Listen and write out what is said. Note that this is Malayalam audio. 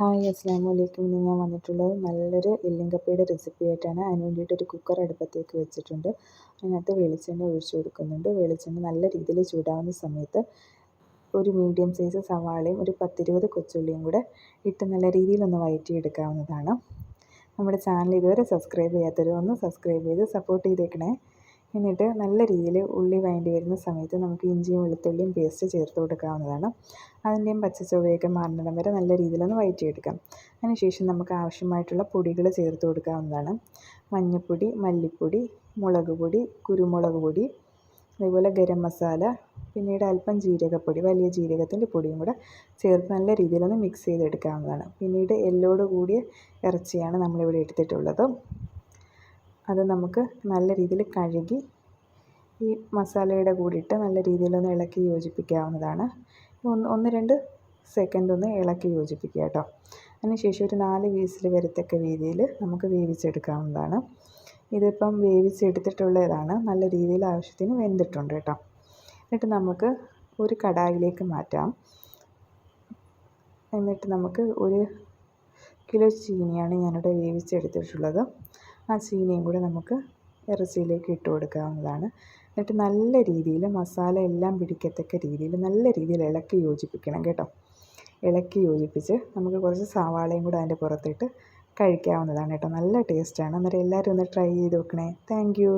ഹായ് അസ്സാം വലൈക്കും. ഇന്ന് ഞാൻ വന്നിട്ടുള്ളത് നല്ലൊരു എല്ലിങ്കപ്പയുടെ റെസിപ്പി ആയിട്ടാണ്. അതിന് വേണ്ടിയിട്ടൊരു കുക്കർ അടുപ്പത്തേക്ക് വെച്ചിട്ടുണ്ട്. അതിനകത്ത് വെളിച്ചെണ്ണ ഒഴിച്ചു കൊടുക്കുന്നുണ്ട്. വെളിച്ചെണ്ണ നല്ല രീതിയിൽ ചൂടാവുന്ന സമയത്ത് ഒരു മീഡിയം സൈസ് സവാളയും ഒരു 10-20 കൊച്ചുള്ളിയും കൂടെ ഇട്ട് നല്ല രീതിയിലൊന്ന് വഴറ്റിയെടുക്കാവുന്നതാണ്. നമ്മുടെ ചാനൽ ഇതുവരെ സബ്സ്ക്രൈബ് ചെയ്യാത്തവർ ഒന്ന് സബ്സ്ക്രൈബ് ചെയ്ത് സപ്പോർട്ട് ചെയ്തേക്കണേ. എന്നിട്ട് നല്ല രീതിയിൽ ഉള്ളി വഴണ്ടി വരുന്ന സമയത്ത് നമുക്ക് ഇഞ്ചിയും വെളുത്തുള്ളിയും പേസ്റ്റ് ചേർത്ത് കൊടുക്കാവുന്നതാണ്. അതിൻ്റെയും പച്ച ചുവയൊക്കെ മാറുന്നിടം വരെ നല്ല രീതിയിലൊന്ന് വഴറ്റിയെടുക്കാം. അതിനുശേഷം നമുക്ക് ആവശ്യമായിട്ടുള്ള പൊടികൾ ചേർത്ത് കൊടുക്കാവുന്നതാണ്. മഞ്ഞൾപ്പൊടി, മല്ലിപ്പൊടി, മുളക് പൊടി, കുരുമുളക് പൊടി, അതുപോലെ ഗരം മസാല, പിന്നീട് അല്പം ജീരകപ്പൊടി, വലിയ ജീരകത്തിൻ്റെ പൊടിയും കൂടെ ചേർത്ത് നല്ല രീതിയിലൊന്ന് മിക്സ് ചെയ്തെടുക്കാവുന്നതാണ്. പിന്നീട് എല്ലോട് കൂടിയ ഇറച്ചിയാണ് നമ്മളിവിടെ എടുത്തിട്ടുള്ളത്. അത് നമുക്ക് നല്ല രീതിയിൽ കഴുകി ഈ മസാലയുടെ കൂടെ ഇട്ട് നല്ല രീതിയിലൊന്ന് ഇളക്കി യോജിപ്പിക്കാവുന്നതാണ്. 1-2 സെക്കൻഡ് ഒന്ന് ഇളക്കി യോജിപ്പിക്കുക കേട്ടോ. അതിനുശേഷം ഒരു 4 വീസിൽ വരത്തക്ക രീതിയിൽ നമുക്ക് വേവിച്ചെടുക്കാവുന്നതാണ്. ഇതിപ്പം വേവിച്ചെടുത്തിട്ടുള്ളതാണ്. നല്ല രീതിയിൽ ആവശ്യത്തിന് വെന്തിട്ടുണ്ട് കേട്ടോ. എന്നിട്ട് നമുക്ക് ഒരു കടായിലേക്ക് മാറ്റാം. എന്നിട്ട് നമുക്ക് 1 കിലോ ചീനിയാണ് ഞാനിവിടെ വേവിച്ചെടുത്തിട്ടുള്ളത്. ആ ചീനിയും കൂടെ നമുക്ക് ഇറച്ചിയിലേക്ക് ഇട്ട് കൊടുക്കാവുന്നതാണ്. എന്നിട്ട് നല്ല രീതിയിൽ മസാല എല്ലാം പിടിക്കത്തക്ക രീതിയിൽ നല്ല രീതിയിൽ ഇളക്കി യോജിപ്പിക്കണം കേട്ടോ. ഇളക്കി യോജിപ്പിച്ച് നമുക്ക് കുറച്ച് സവാളയും കൂടെ അതിൻ്റെ പുറത്തിട്ട് കഴിക്കാവുന്നതാണ് കേട്ടോ. നല്ല ടേസ്റ്റാണ്. അന്നേരം എല്ലാവരും ഒന്ന് ട്രൈ ചെയ്ത് നോക്കണേ. Thank you.